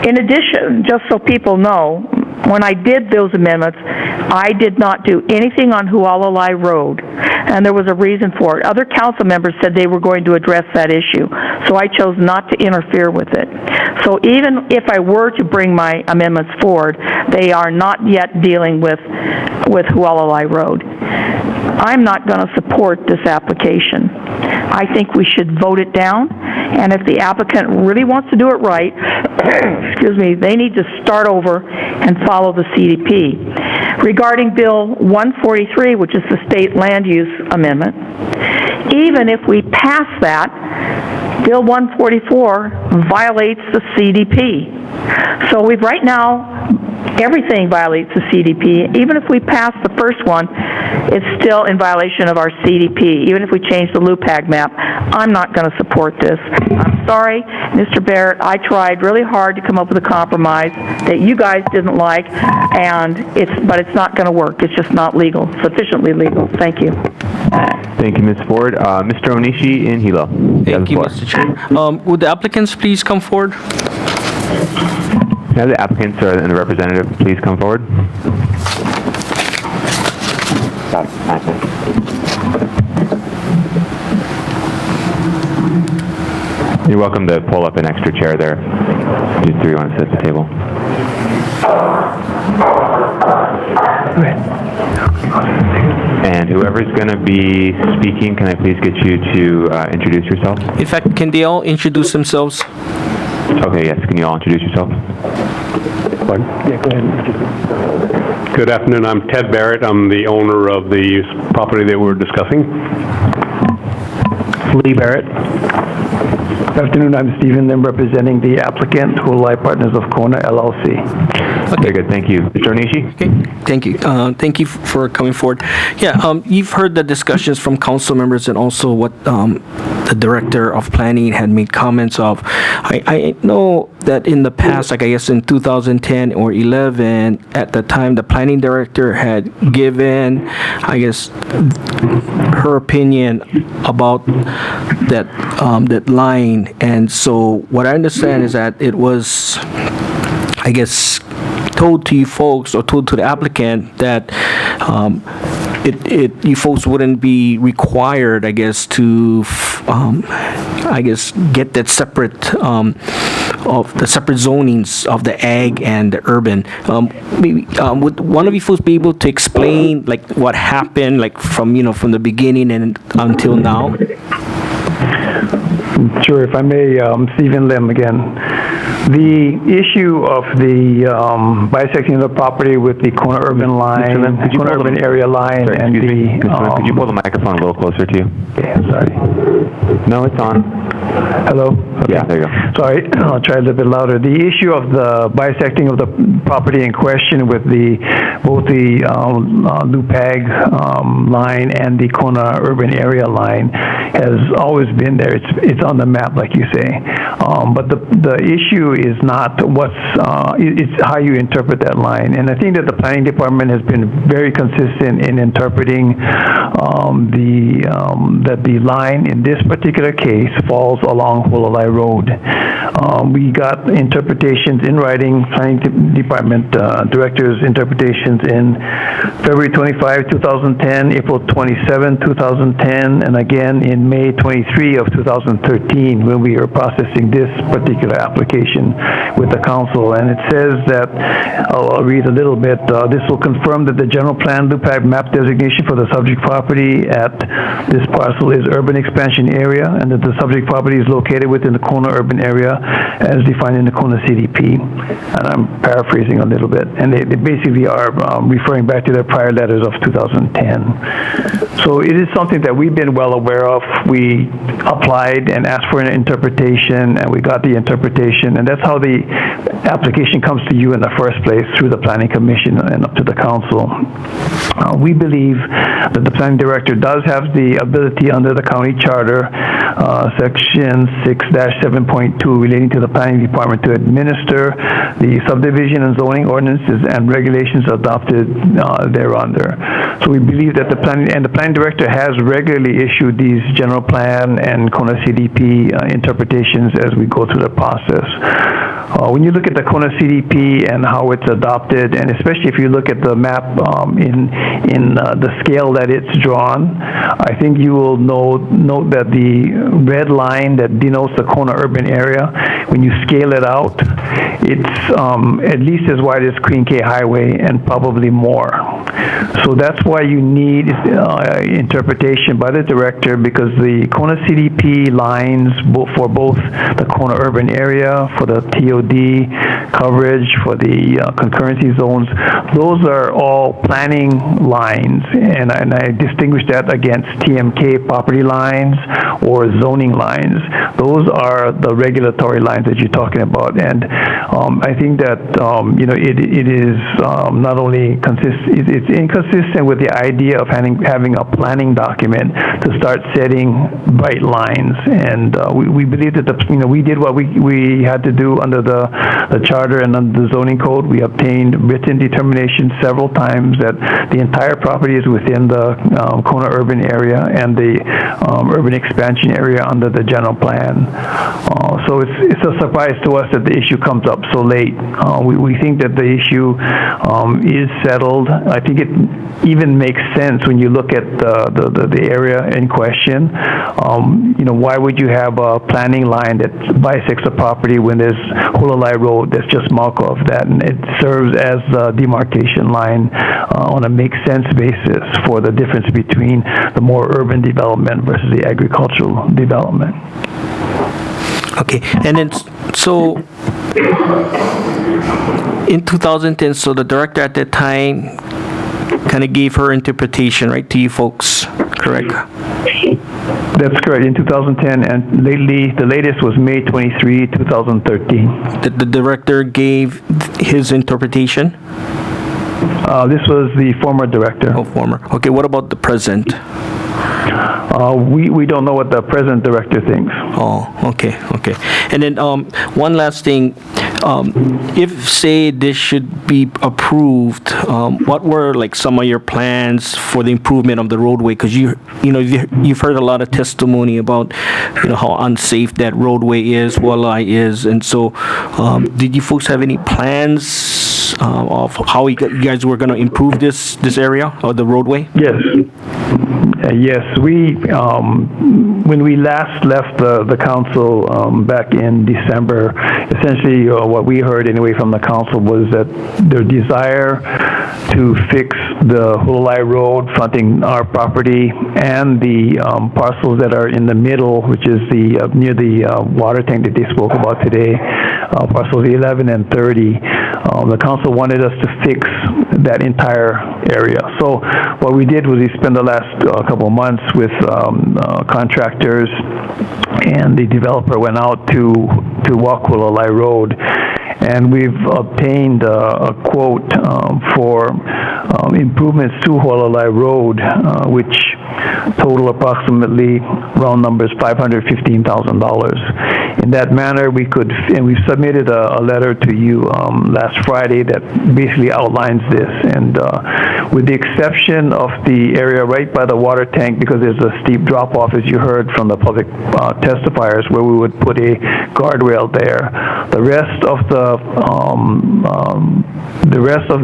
In addition, just so people know, when I did those amendments, I did not do anything on Hualalai Road, and there was a reason for it. Other council members said they were going to address that issue, so I chose not to interfere with it. So even if I were to bring my amendments forward, they are not yet dealing with Hualalai Road. I'm not going to support this application. I think we should vote it down, and if the applicant really wants to do it right, excuse me, they need to start over and follow the CDP. Regarding Bill 143, which is the state land use amendment, even if we pass that, Bill 144 violates the CDP. So we've right now, everything violates the CDP. Even if we pass the first one, it's still in violation of our CDP. Even if we change the LUPAG map, I'm not going to support this. I'm sorry, Mr. Barrett, I tried really hard to come up with a compromise that you guys didn't like, but it's not going to work. It's just not legal, sufficiently legal. Thank you. Thank you, Ms. Ford. Mr. Onishi in Hilo. Thank you, Mr. Chair. Would the applicants please come forward? Now the applicants and the representative please come forward. You're welcome to pull up an extra chair there. You three want to sit at the table. And whoever's going to be speaking, can I please get you to introduce yourself? In fact, can they all introduce themselves? Okay, yes. Can you all introduce yourself? Yeah, go ahead. Good afternoon. I'm Ted Barrett. I'm the owner of the property that we're discussing. Lee Barrett. Good afternoon, I'm Stephen Lim, representing the applicant, Hualalai Partners of Kona, LLC. Okay, good, thank you. Mr. Onishi? Okay, thank you. Thank you for coming forward. Yeah, you've heard the discussions from council members and also what the director of planning had made comments of. I know that in the past, like I guess in 2010 or 11, at the time, the planning director had given, I guess, her opinion about that line. And so what I understand is that it was, I guess, told to you folks or told to the applicant that you folks wouldn't be required, I guess, to get that separate of the separate zonings of the ag and the urban. Maybe would one of you folks be able to explain like what happened, like from the beginning and until now? Sure, if I may, Stephen Lim again. The issue of the bisecting of the property with the Kona urban line, Kona urban area line, sorry, and the... could you pull the microphone a little closer to you? Yeah, sorry. No, it's on. Hello? Okay. Yeah, there you go. Sorry, I'll try a little bit louder. The issue of the bisecting of the property in question with both the LUPAG line and the Kona urban area line has always been there. It's on the map, like you say. But the issue is not it's how you interpret that line. And I think that the planning department has been very consistent in interpreting that the line in this particular case falls along Hualalai Road. We got interpretations in writing, planning department director's interpretations in February 25, 2010, April 27, 2010, and again in May 23 of 2013 when we were processing this particular application with the council. And it says that, I'll read a little bit, this will confirm that the general plan LUPAG map designation for the subject property at this parcel is urban expansion area and that the subject property is located within the Kona urban area as defined in the Kona CDP. And I'm paraphrasing a little bit. And they basically are referring back to their prior letters of 2010. So it is something that we've been well aware of. We applied and asked for an interpretation, and we got the interpretation, and that's how the application comes to you in the first place, through the Planning Commission and up to the Council. We believe that the Planning Director does have the ability under the County Charter, Section 6-7.2, relating to the Planning Department to administer the subdivision and zoning ordinances and regulations adopted thereunder. So we believe that the Planning Director has regularly issued these general plan and Kona CDP interpretations as we go through the process. When you look at the Kona CDP and how it's adopted, and especially if you look at the map in the scale that it's drawn, I think you will note that the red line that denotes the Kona urban area, when you scale it out, it's at least as wide as Queen K Highway and probably more. So that's why you need interpretation by the director, because the Kona CDP lines for both the Kona urban area, for the TOD coverage, for the concurrency zones, those are all planning lines, and I distinguish that against TMK property lines or zoning lines. Those are the regulatory lines that you're talking about, and I think that it is not only it's inconsistent with the idea of having a planning document to start setting bright lines, and we believe that we did what we had to do under the charter and under the zoning code. We obtained written determination several times that the entire property is within the Kona urban area and the urban expansion area under the general plan. So it's a surprise to us that the issue comes up so late. We think that the issue is settled. I think it even makes sense when you look at the area in question. Why would you have a planning line that bisects a property when there's Hualalai Road that's just marked off that, and it serves as the demarcation line on a make sense basis for the difference between the more urban development versus the agricultural development. Okay, and then, so, in 2010, so the director at that time kind of gave her interpretation, right, to you folks, correct? That's correct, in 2010, and lately, the latest was May 23, 2013. The director gave his interpretation? This was the former director. Oh, former. Okay, what about the present? We don't know what the present director thinks. Oh, okay. And then one last thing. If, say, this should be approved, what were like some of your plans for the improvement of the roadway? Because you've heard a lot of testimony about how unsafe that roadway is, Hualalai is, and so did you folks have any plans of how you guys were going to improve this area or the roadway? Yes. Yes, when we last left the council back in December, essentially what we heard anyway from the council was that their desire to fix the Hualalai Road fronting our property and the parcels that are in the middle, which is near the water tank that they spoke about today, parcels 11 and 30. The council wanted us to fix that entire area. So what we did was we spent the last couple of months with contractors, and the developer went out to walk Hualalai Road, and we've obtained a quote for improvements to Hualalai Road, which total approximately, round numbers, $515,000. In that manner, we submitted a letter to you last Friday that basically outlines this, and with the exception of the area right by the water tank, because there's a steep drop-off, as you heard from the public testifiers, where we would put a guardrail there. The rest of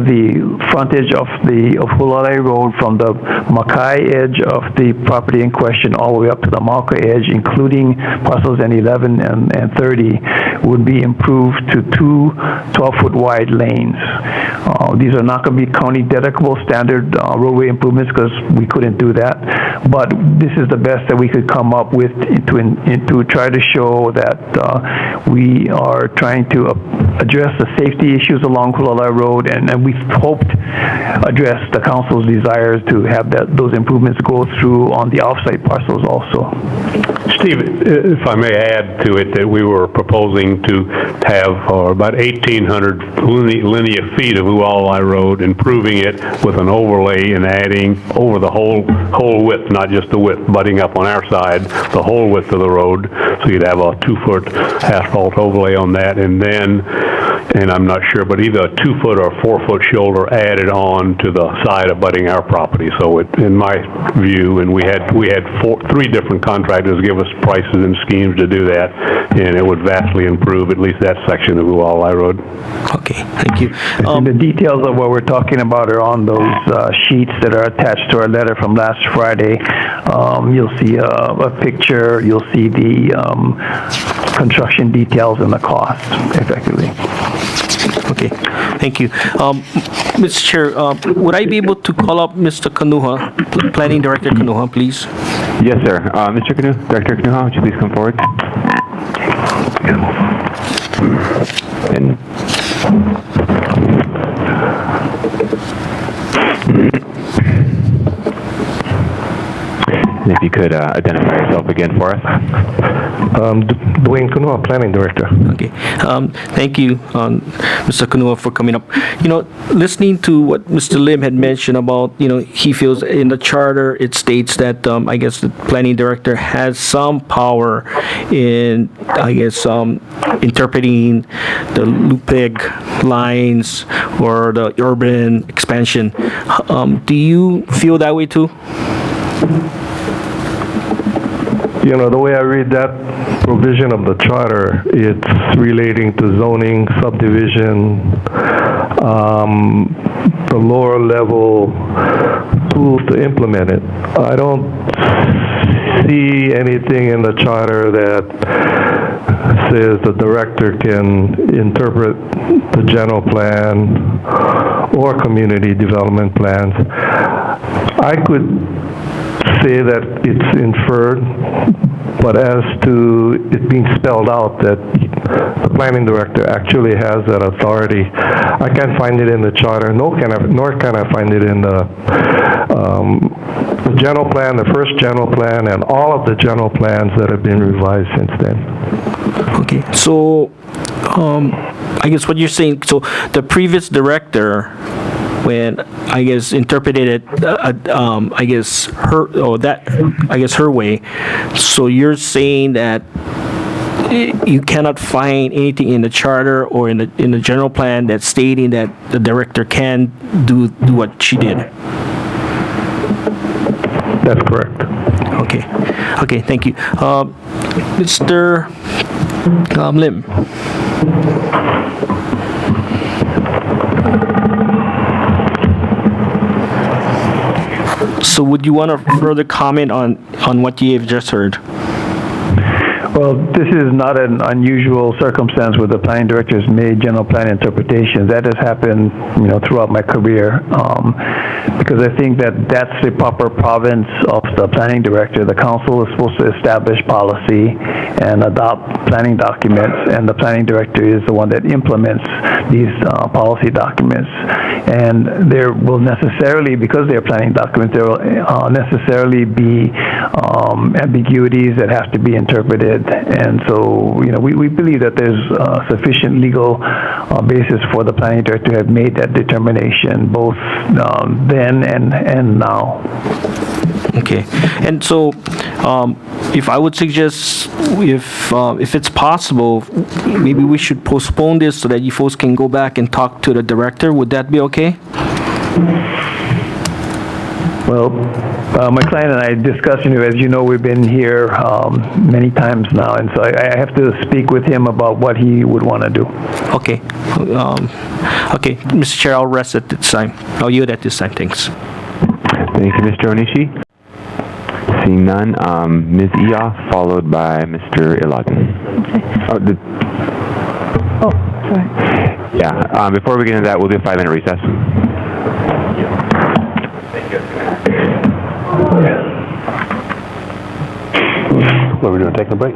the frontage of Hualalai Road from the Makai edge of the property in question all the way up to the Mauka edge, including parcels 11 and 30, would be improved to two 12-foot wide lanes. These are not going to be county dedicable standard roadway improvements because we couldn't do that, but this is the best that we could come up with to try to show that we are trying to address the safety issues along Hualalai Road, and we've hoped address the council's desires to have those improvements go through on the off-site parcels also. Steve, if I may add to it, that we were proposing to have about 1,800 linear feet of Hualalai Road, improving it with an overlay and adding over the whole width, not just the width, butting up on our side, the whole width of the road, so you'd have a 2-foot asphalt overlay on that, and then, and I'm not sure, but either a 2-foot or 4-foot shoulder added on to the side abutting our property. So in my view, and we had 3 different contractors give us prices and schemes to do that, and it would vastly improve at least that section of Hualalai Road. Okay, thank you. The details of what we're talking about are on those sheets that are attached to our letter from last Friday. You'll see a picture, you'll see the construction details and the cost, effectively. Okay, thank you. Mr. Chair, would I be able to call up Mr. Kanuha, Planning Director Kanuha, please? Yes, sir. Mr. Kanuha, Director Kanuha, would you please come forward? And if you could identify yourself again for us. Dwayne Kanuha, Planning Director. Okay. Thank you, Mr. Kanuha, for coming up. Listening to what Mr. Lim had mentioned about, he feels in the charter it states that, I guess, the Planning Director has some power in, I guess, interpreting the LUPEG lines or the urban expansion. Do you feel that way too? The way I read that provision of the charter, it's relating to zoning, subdivision, the lower level tools to implement it. I don't see anything in the charter that says the director can interpret the general plan or community development plans. I could say that it's inferred, but as to it being spelled out that the planning director actually has that authority, I can't find it in the charter, nor can I find it in the general plan, the first general plan, and all of the general plans that have been revised since then. Okay, so I guess what you're saying, so the previous director, when I guess interpreted it, I guess her way. So you're saying that you cannot find anything in the charter or in the general plan that's stating that the director can do what she did. That's correct. Okay, thank you. Mr. Lim. So would you want to further comment on what you have just heard? Well, this is not an unusual circumstance where the planning director has made general plan interpretations. That has happened, throughout my career. Because I think that that's the proper province of the planning director. The council is supposed to establish policy and adopt planning documents, and the planning director is the one that implements these policy documents. And there will necessarily, because they're planning documents, there will necessarily be ambiguities that have to be interpreted. And so, we believe that there's sufficient legal basis for the planning director to have made that determination, both then and now. Okay, and so if I would suggest, if it's possible, maybe we should postpone this so that you folks can go back and talk to the director. Would that be okay? Well, my client and I discussed, as you know, we've been here many times now, and so I have to speak with him about what he would want to do. Okay. Okay, Mr. Chair, I'll rest at this time. I'll yield at this time. Thanks. Thank you, Mr. Onishi. Seeing none, Ms. Ia, followed by Mr. Ilagan. Oh, sorry. Yeah, before we get into that, we'll do a 5-minute recess. What are we doing, taking a break?